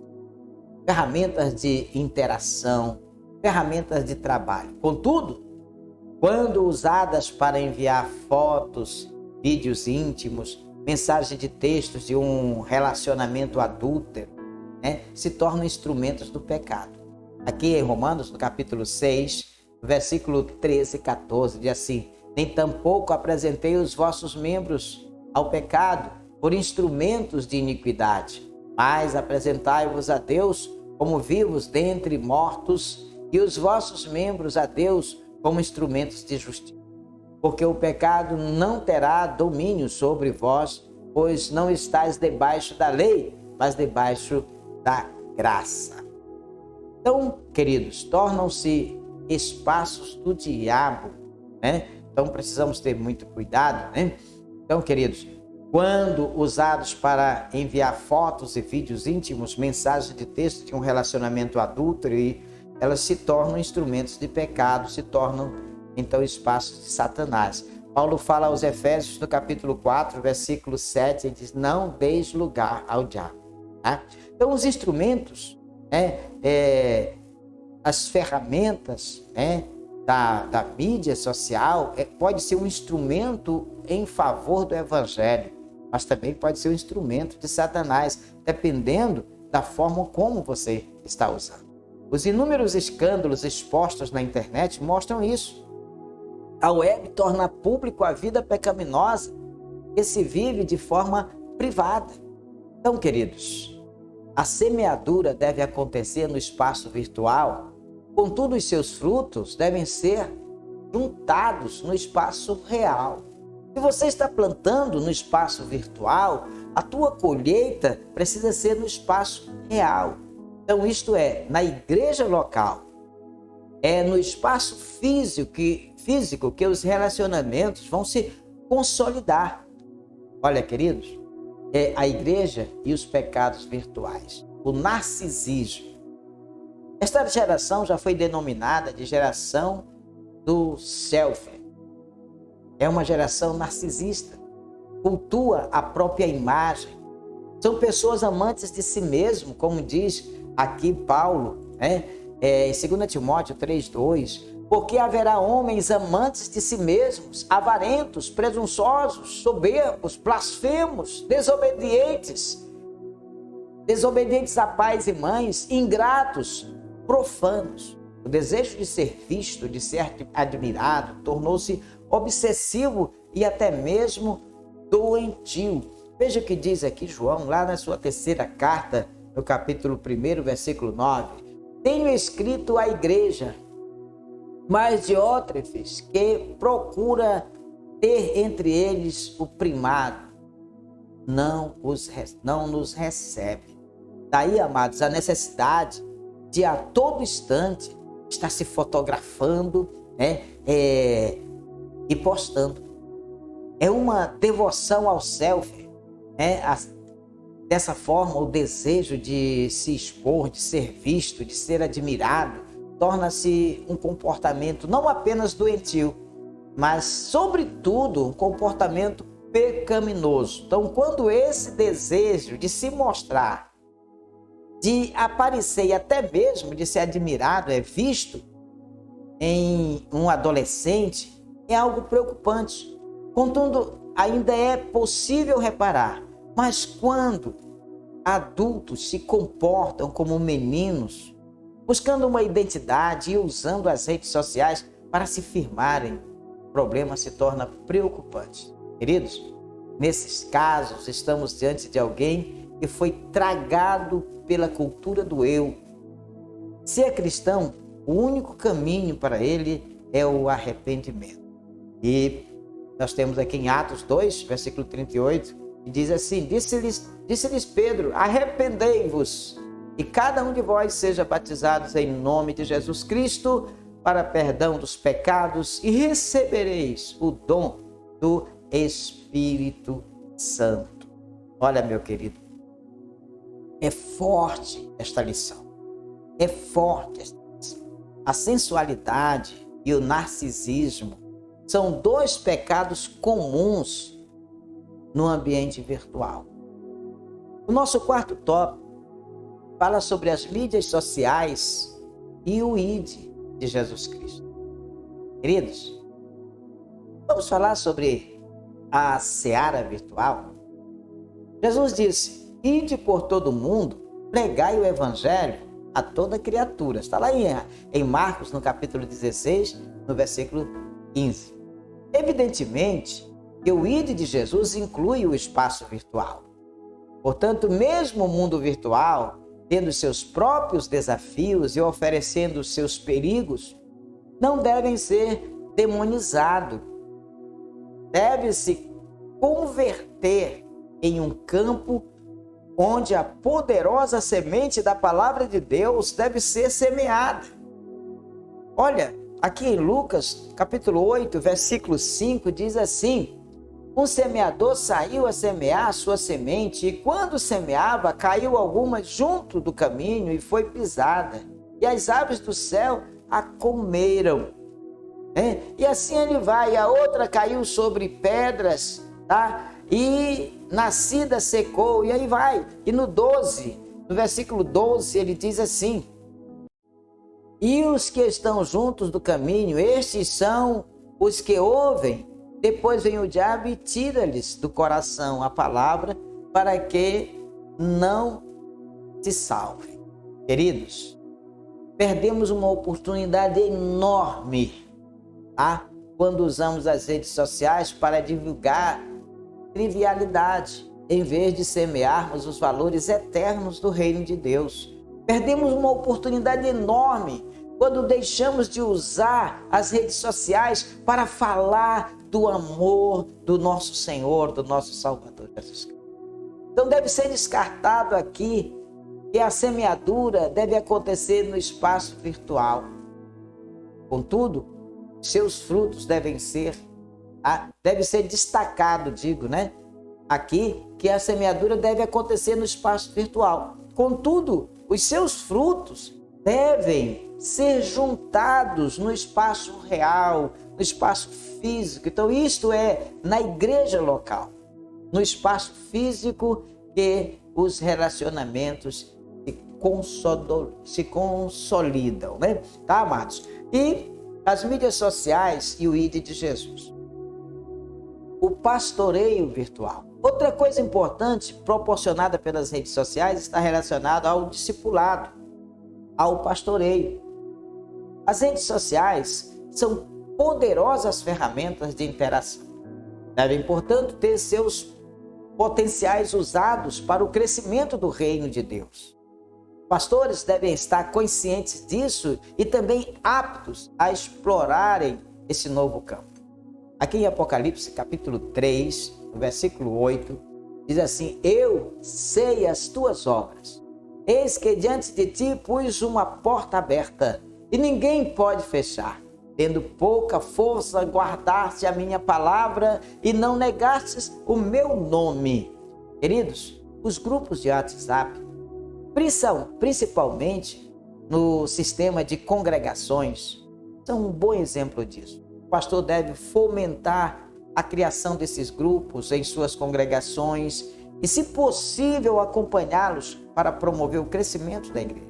ferramentas de interação, ferramentas de trabalho. Contudo, quando usadas para enviar fotos, vídeos íntimos, mensagens de textos de um relacionamento adúltero, se tornam instrumentos do pecado. Aqui em Romanos, no capítulo 6, versículo 13 e 14, diz assim, nem tampouco apresentei os vossos membros ao pecado por instrumentos de iniquidade, mas apresentai-vos a Deus como vivos dentre mortos e os vossos membros a Deus como instrumentos de justiça. Porque o pecado não terá domínio sobre vós, pois não estáis debaixo da lei, mas debaixo da graça. Então, queridos, tornam-se espaços do diabo, Então, precisamos ter muito cuidado, Então, queridos, quando usados para enviar fotos e vídeos íntimos, mensagens de texto de um relacionamento adúltero, elas se tornam instrumentos de pecado, se tornam, então, espaços de Satanás. Paulo fala aos Efésios, no capítulo 4, versículo 7, ele diz, não deis lugar ao diabo. Tá? Então, os instrumentos, as ferramentas da mídia social pode ser um instrumento em favor do evangelho, mas também pode ser um instrumento de Satanás, dependendo da forma como você está usando. Os inúmeros escândalos expostos na internet mostram isso. A web torna público a vida pecaminosa que se vive de forma privada. Então, queridos, a semeadura deve acontecer no espaço virtual, contudo, os seus frutos devem ser juntados no espaço real. Se você está plantando no espaço virtual, a tua colheita precisa ser no espaço real. Então, isto é, na igreja local, é no espaço físico que os relacionamentos vão se consolidar. Olha, queridos, a igreja e os pecados virtuais, o narcisismo. Esta geração já foi denominada de geração do selfie. É uma geração narcisista, cultua a própria imagem. São pessoas amantes de si mesmo, como diz aqui Paulo, em 2 Timóteo 3:2, porque haverá homens amantes de si mesmos, avarentos, presunçosos, soberbos, blasfemos, desobedientes a pais e mães, ingratos, profanos. O desejo de ser visto, de ser admirado, tornou-se obsessivo e até mesmo doentio. Veja o que diz aqui João, lá na sua terceira carta, no capítulo 1, versículo 9. Tenho escrito à igreja, mas Diótrefes, que procura ter entre eles o primado, não nos recebe. Daí, amados, a necessidade de a todo instante estar se fotografando e postando. É uma devoção ao selfie. Dessa forma, o desejo de se expor, de ser visto, de ser admirado, torna-se um comportamento não apenas doentio, mas, sobretudo, um comportamento pecaminoso. Então, quando esse desejo de se mostrar, de aparecer e até mesmo de ser admirado é visto em um adolescente, é algo preocupante. Contudo, ainda é possível reparar, mas quando adultos se comportam como meninos, buscando uma identidade e usando as redes sociais para se firmarem, o problema se torna preocupante. Queridos, nesses casos, estamos diante de alguém que foi tragado pela cultura do eu. Se é cristão, o único caminho para ele é o arrependimento. E nós temos aqui em Atos 2, versículo 38, que diz assim: Disse-lhes Pedro, arrependei-vos, e cada um de vós seja batizados em nome de Jesus Cristo para perdão dos pecados, e recebereis o dom do Espírito Santo. Olha, meu querido, é forte esta lição. É forte esta lição. A sensualidade e o narcisismo são dois pecados comuns no ambiente virtual. O nosso quarto tópico fala sobre as mídias sociais e o ID de Jesus Cristo. Queridos, vamos falar sobre a seara virtual? Jesus disse: ide por todo o mundo, pregai o evangelho a toda criatura. Está lá em Marcos, no capítulo 16, no versículo 15. Evidentemente que o ID de Jesus inclui o espaço virtual. Portanto, mesmo o mundo virtual, tendo seus próprios desafios e oferecendo seus perigos, não devem ser demonizados. Deve-se converter em um campo onde a poderosa semente da palavra de Deus deve ser semeada. Olha, aqui em Lucas, capítulo 8, versículo 5, diz assim: um semeador saiu a semear a sua semente, e quando semeava, caiu alguma junto do caminho e foi pisada, e as aves do céu a comeram. E assim ele vai. A outra caiu sobre pedras, tá? E nascida secou, e aí vai. E no versículo 12, ele diz assim: e os que estão juntos do caminho, estes são os que ouvem, depois vem o diabo e tira-lhes do coração a palavra, para que não se salvem. Queridos, perdemos uma oportunidade enorme, tá? Quando usamos as redes sociais para divulgar trivialidade, em vez de semearmos os valores eternos do reino de Deus. Perdemos uma oportunidade enorme quando deixamos de usar as redes sociais para falar do amor do nosso Senhor, do nosso Salvador Jesus Cristo. Então deve ser descartado aqui que a semeadura deve acontecer no espaço virtual. Contudo, seus frutos devem ser, deve ser destacado, aqui que a semeadura deve acontecer no espaço virtual. Contudo, os seus frutos devem ser juntados no espaço real, no espaço físico. Então, isto é na igreja local, no espaço físico que os relacionamentos se consolidam, né? Tá, amados? E as mídias sociais e o ID de Jesus. O pastoreio virtual. Outra coisa importante proporcionada pelas redes sociais está relacionada ao discipulado, ao pastoreio. As redes sociais são poderosas ferramentas de interação. Devem, portanto, ter seus potenciais usados para o crescimento do reino de Deus. Pastores devem estar conscientes disso e também aptos a explorarem esse novo campo. Aqui em Apocalipse, capítulo 3, no versículo 8, diz assim: eu sei as tuas obras. Eis que diante de ti pus uma porta aberta e ninguém pode fechar. Tendo pouca força, guardaste a minha palavra e não negastes o meu nome. Queridos, os grupos de WhatsApp, principalmente no sistema de congregações, são um bom exemplo disso. O pastor deve fomentar a criação desses grupos em suas congregações e, se possível, acompanhá-los para promover o crescimento da igreja.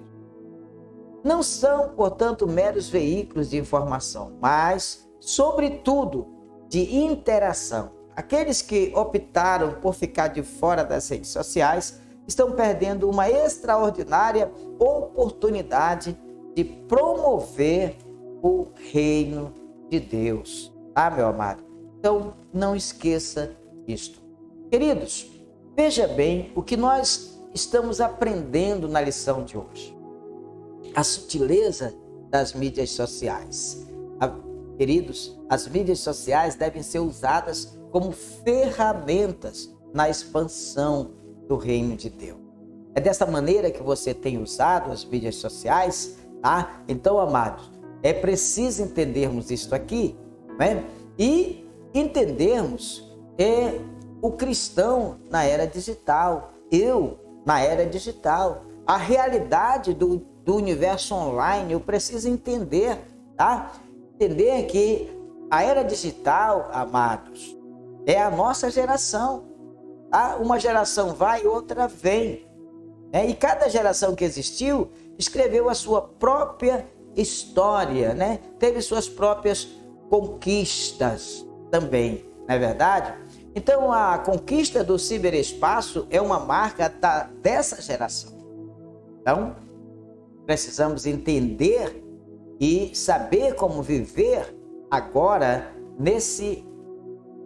Não são, portanto, meros veículos de informação, mas, sobretudo, de interação. Aqueles que optaram por ficar de fora das redes sociais estão perdendo uma extraordinária oportunidade de promover o reino de Deus. Ah, meu amado? Então, não esqueça isto. Queridos, veja bem o que nós estamos aprendendo na lição de hoje. A sutileza das mídias sociais. Queridos, as mídias sociais devem ser usadas como ferramentas na expansão do reino de Deus. É dessa maneira que você tem usado as mídias sociais, tá? Então, amados, é preciso entendermos isto aqui, né? E entendermos o cristão na era digital, eu na era digital, a realidade do universo online. Eu preciso entender, tá? Entender que a era digital, amados, é a nossa geração, tá? Uma geração vai, outra vem, né? E cada geração que existiu escreveu a sua própria história, né? Teve suas próprias conquistas também, não é verdade? Então, a conquista do ciberespaço é uma marca dessa geração. Então, precisamos entender e saber como viver agora nesse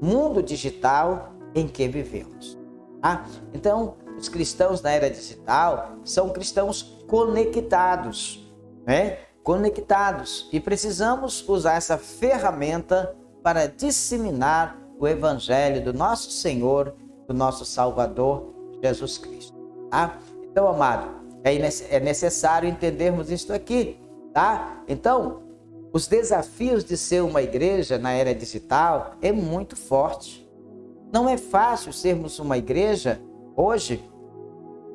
mundo digital em que vivemos. Tá? Então, os cristãos na era digital são cristãos conectados, né? Conectados. E precisamos usar essa ferramenta para disseminar o evangelho do nosso Senhor, do nosso Salvador, Jesus Cristo. Tá? Então, amado, é necessário entendermos isto aqui, tá? Então, os desafios de ser uma igreja na era digital é muito forte. Não é fácil sermos uma igreja hoje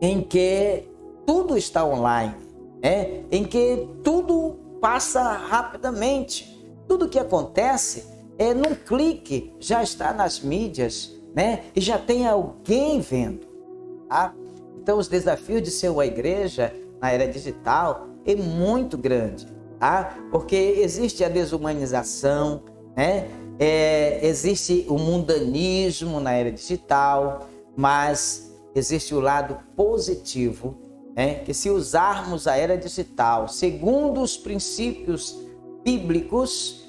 em que tudo está online, né? Em que tudo passa rapidamente. Tudo que acontece num clique, já está nas mídias, né? E já tem alguém vendo, tá? Então, os desafios de ser uma igreja na era digital é muito grande, tá? Porque existe a desumanização, né? Existe o mundanismo na era digital, mas existe o lado positivo, né? Que se usarmos a era digital segundo os princípios bíblicos,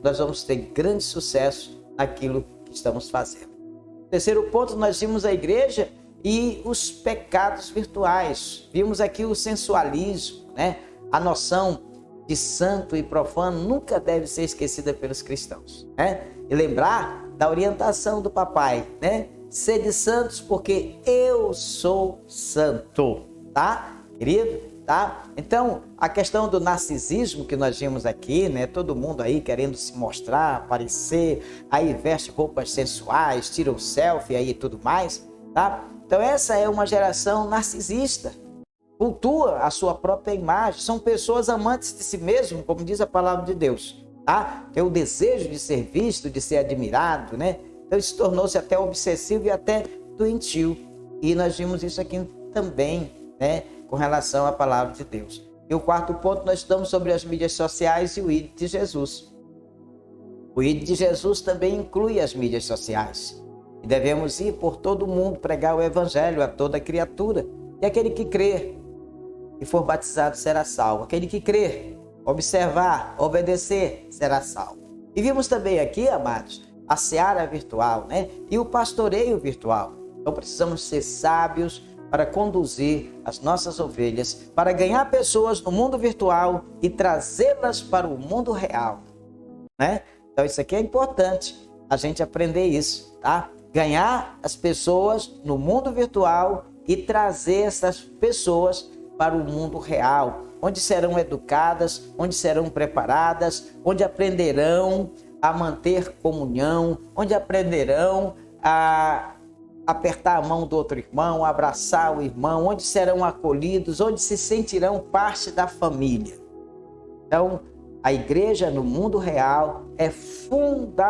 nós vamos ter grande sucesso naquilo que estamos fazendo. Terceiro ponto, nós vimos a igreja e os pecados virtuais. Vimos aqui o sensualismo, né? A noção de santo e profano nunca deve ser esquecida pelos cristãos, né? E lembrar da orientação do papai, né? Sede santos porque eu sou santo, tá, querido? Tá? Então, a questão do narcisismo que nós vimos aqui, né? Todo mundo aí querendo se mostrar, aparecer, aí veste roupas sensuais, tira o selfie aí e tudo mais, tá? Então, essa é uma geração narcisista, cultua a sua própria imagem, são pessoas amantes de si mesmo, como diz a palavra de Deus, tá? Tem o desejo de ser visto, de ser admirado, né? Então, isso tornou-se até obsessivo e até doentio. E nós vimos isso aqui também, né? Com relação à palavra de Deus. E o quarto ponto, nós estudamos sobre as mídias sociais e o ID de Jesus. O ID de Jesus também inclui as mídias sociais. E devemos ir por todo o mundo pregar o evangelho a toda criatura. E aquele que crer e for batizado será salvo. Aquele que crer, observar, obedecer, será salvo. E vimos também aqui, amados, a seara virtual, né? E o pastoreio virtual. Então precisamos ser sábios para conduzir as nossas ovelhas, para ganhar pessoas no mundo virtual e trazê-las para o mundo real, né? Então isso aqui é importante, a gente aprender isso, tá? Ganhar as pessoas no mundo virtual e trazer essas pessoas para o mundo real, onde serão educadas, onde serão preparadas, onde aprenderão a manter comunhão, onde aprenderão a apertar a mão do outro irmão, abraçar o irmão, onde serão acolhidos, onde se sentirão parte da família. Então, a igreja no mundo real é fundamental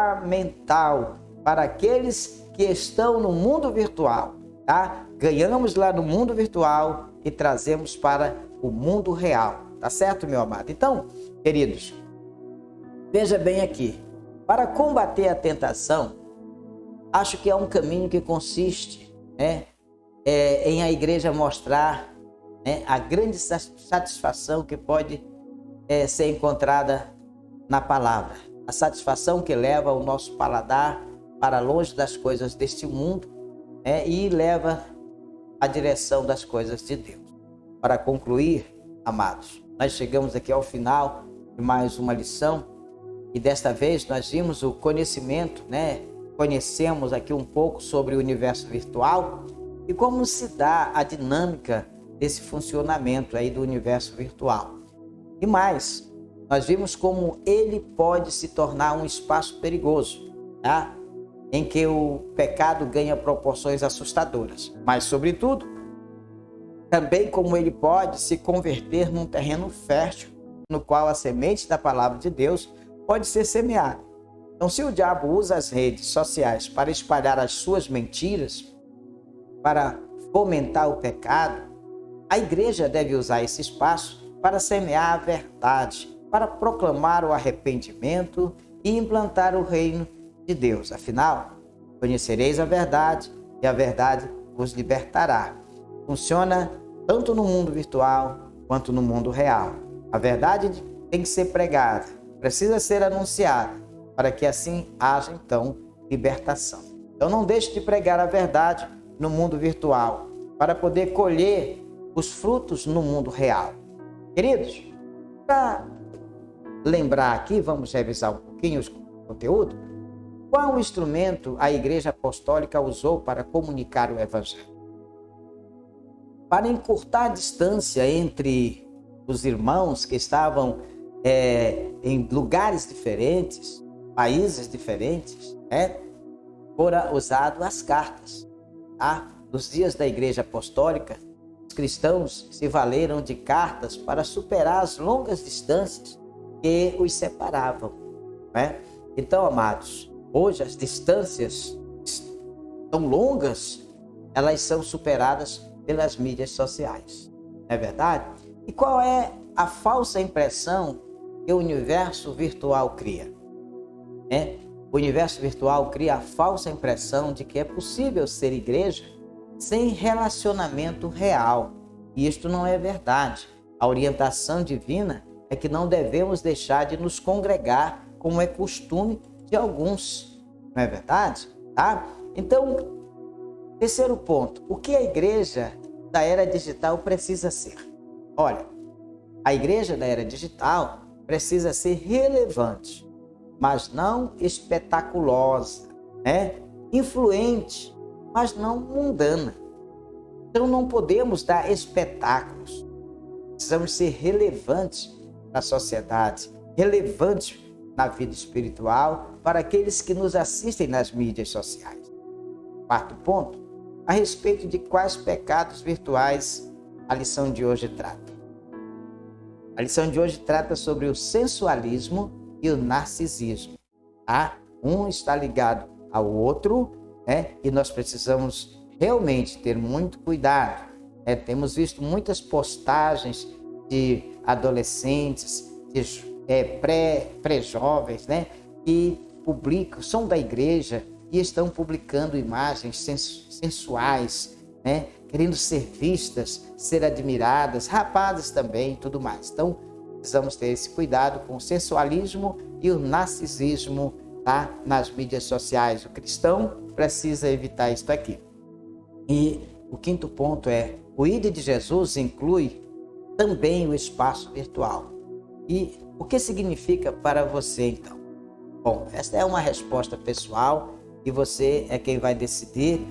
para aqueles que estão no mundo virtual, tá? Ganhamos lá no mundo virtual e trazemos para o mundo real, tá certo, meu amado? Então, queridos, veja bem aqui, para combater a tentação, acho que é um caminho que consiste, né, em a igreja mostrar, né, a grande satisfação que pode ser encontrada na palavra. A satisfação que leva o nosso paladar para longe das coisas deste mundo, né, e leva a direção das coisas de Deus. Para concluir, amados, nós chegamos aqui ao final de mais uma lição e desta vez nós vimos o conhecimento, né? Conhecemos aqui um pouco sobre o universo virtual e como se dá a dinâmica desse funcionamento aí do universo virtual. E mais, nós vimos como ele pode se tornar um espaço perigoso, tá? Em que o pecado ganha proporções assustadoras. Mas, sobretudo, também como ele pode se converter num terreno fértil, no qual a semente da palavra de Deus pode ser semeada. Então, se o diabo usa as redes sociais para espalhar as suas mentiras, para fomentar o pecado, a igreja deve usar esse espaço para semear a verdade, para proclamar o arrependimento e implantar o reino de Deus. Afinal, conhecereis a verdade e a verdade vos libertará. Funciona tanto no mundo virtual quanto no mundo real. A verdade tem que ser pregada, precisa ser anunciada, para que assim haja, então, libertação. Então não deixe de pregar a verdade no mundo virtual, para poder colher os frutos no mundo real. Queridos, para lembrar aqui, vamos revisar um pouquinho o conteúdo. Qual instrumento a Igreja Apostólica usou para comunicar o Evangelho? Para encurtar a distância entre os irmãos que estavam em lugares diferentes, países diferentes, foram usadas as cartas. Tá? Nos dias da Igreja Apostólica, os cristãos se valeram de cartas para superar as longas distâncias que os separavam. Então, amados, hoje as distâncias tão longas, elas são superadas pelas mídias sociais. Não é verdade? E qual é a falsa impressão que o universo virtual cria? O universo virtual cria a falsa impressão de que é possível ser igreja sem relacionamento real. E isto não é verdade. A orientação divina é que não devemos deixar de nos congregar, como é costume de alguns. Não é verdade? Tá? Então, terceiro ponto. O que a igreja da era digital precisa ser? Olha, a igreja da era digital precisa ser relevante, mas não espetaculosa, influente, mas não mundana. Então não podemos dar espetáculos. Precisamos ser relevantes na sociedade, relevantes na vida espiritual para aqueles que nos assistem nas mídias sociais. Quarto ponto, a respeito de quais pecados virtuais a lição de hoje trata. A lição de hoje trata sobre o sensualismo e o narcisismo. Um está ligado ao outro, e nós precisamos realmente ter muito cuidado. Temos visto muitas postagens de adolescentes, de pré-jovens, que publicam, são da igreja e estão publicando imagens sensuais, querendo ser vistas, ser admiradas, rapazes também e tudo mais. Então, precisamos ter esse cuidado com o sensualismo e o narcisismo nas mídias sociais. O cristão precisa evitar isso aqui. E o quinto ponto é: o ID de Jesus inclui também o espaço virtual. E o que significa para você, então? Bom, esta é uma resposta pessoal e você é quem vai decidir,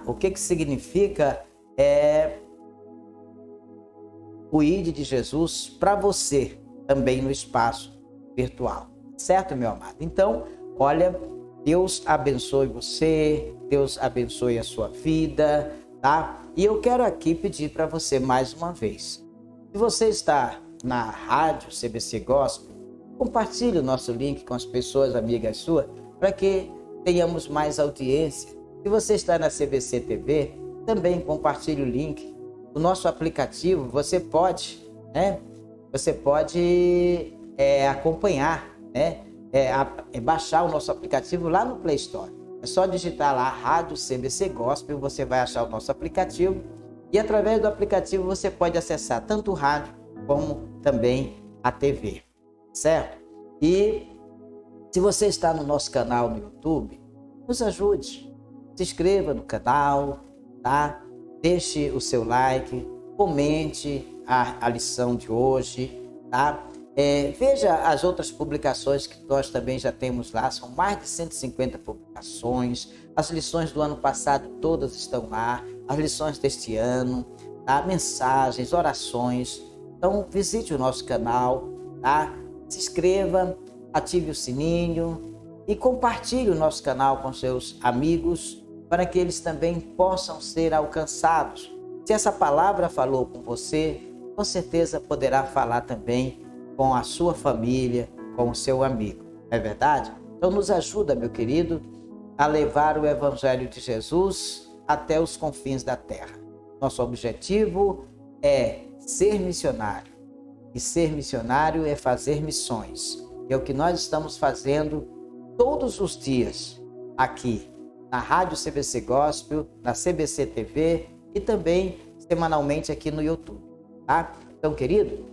o que significa o ID de Jesus para você também no espaço virtual. Certo, meu amado? Então, olha, Deus abençoe você, Deus abençoe a sua vida, E eu quero aqui pedir para você mais uma vez. Se você está na rádio CBC Gospel, compartilhe o nosso link com as pessoas amigas suas para que tenhamos mais audiência. Se você está na CBC TV, também compartilhe o link. O nosso aplicativo, você pode acompanhar, baixar o nosso aplicativo lá no Play Store. É só digitar lá Rádio CBC Gospel, você vai achar o nosso aplicativo e através do aplicativo você pode acessar tanto o rádio como também a TV, certo? E se você está no nosso canal no YouTube, nos ajude, se inscreva no canal, Deixe o seu like, comente a lição de hoje, veja as outras publicações que nós também já temos lá, são mais de 150 publicações, as lições do ano passado todas estão lá, as lições deste ano, mensagens, orações. Então visite o nosso canal, se inscreva, ative o sininho e compartilhe o nosso canal com seus amigos para que eles também possam ser alcançados. Se essa palavra falou com você, com certeza poderá falar também com a sua família, com o seu amigo. Não é verdade? Então nos ajuda, meu querido, a levar o Evangelho de Jesus até os confins da terra. Nosso objetivo é ser missionário. E ser missionário é fazer missões. É o que nós estamos fazendo todos os dias aqui na Rádio CBC Gospel, na CBC TV e também semanalmente aqui no YouTube. Então, querido,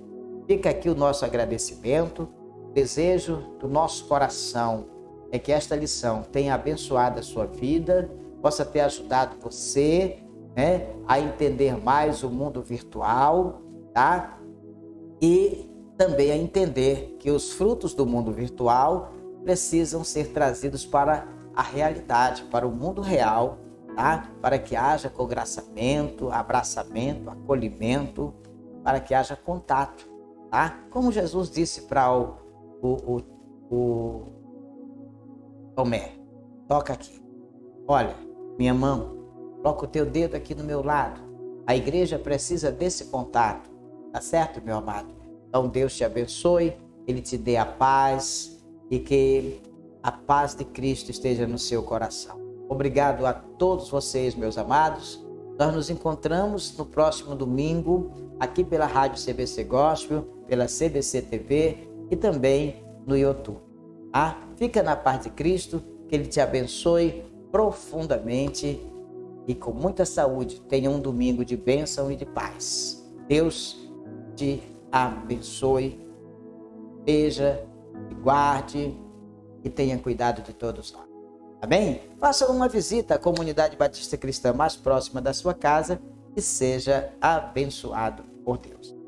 fica aqui o nosso agradecimento. O desejo do nosso coração é que esta lição tenha abençoado a sua vida, possa ter ajudado você, a entender mais o mundo virtual, E também a entender que os frutos do mundo virtual precisam ser trazidos para a realidade, para o mundo real, Para que haja congraçamento, abraçamento, acolhimento, para que haja contato, Como Jesus disse para o Tomé: toca aqui, olha, minha mão, coloca o teu dedo aqui no meu lado. A igreja precisa desse contato, tá certo, meu amado? Então Deus te abençoe, Ele te dê a paz e que a paz de Cristo esteja no seu coração. Obrigado a todos vocês, meus amados. Nós nos encontramos no próximo domingo, aqui pela Rádio CBC Gospel, pela CBC TV e também no YouTube. Fica na paz de Cristo, que Ele te abençoe profundamente e com muita saúde. Tenha um domingo de bênção e de paz. Deus te abençoe, veja, guarde e tenha cuidado de todos nós. Amém? Faça uma visita à comunidade batista cristã mais próxima da sua casa e seja abençoado por Deus.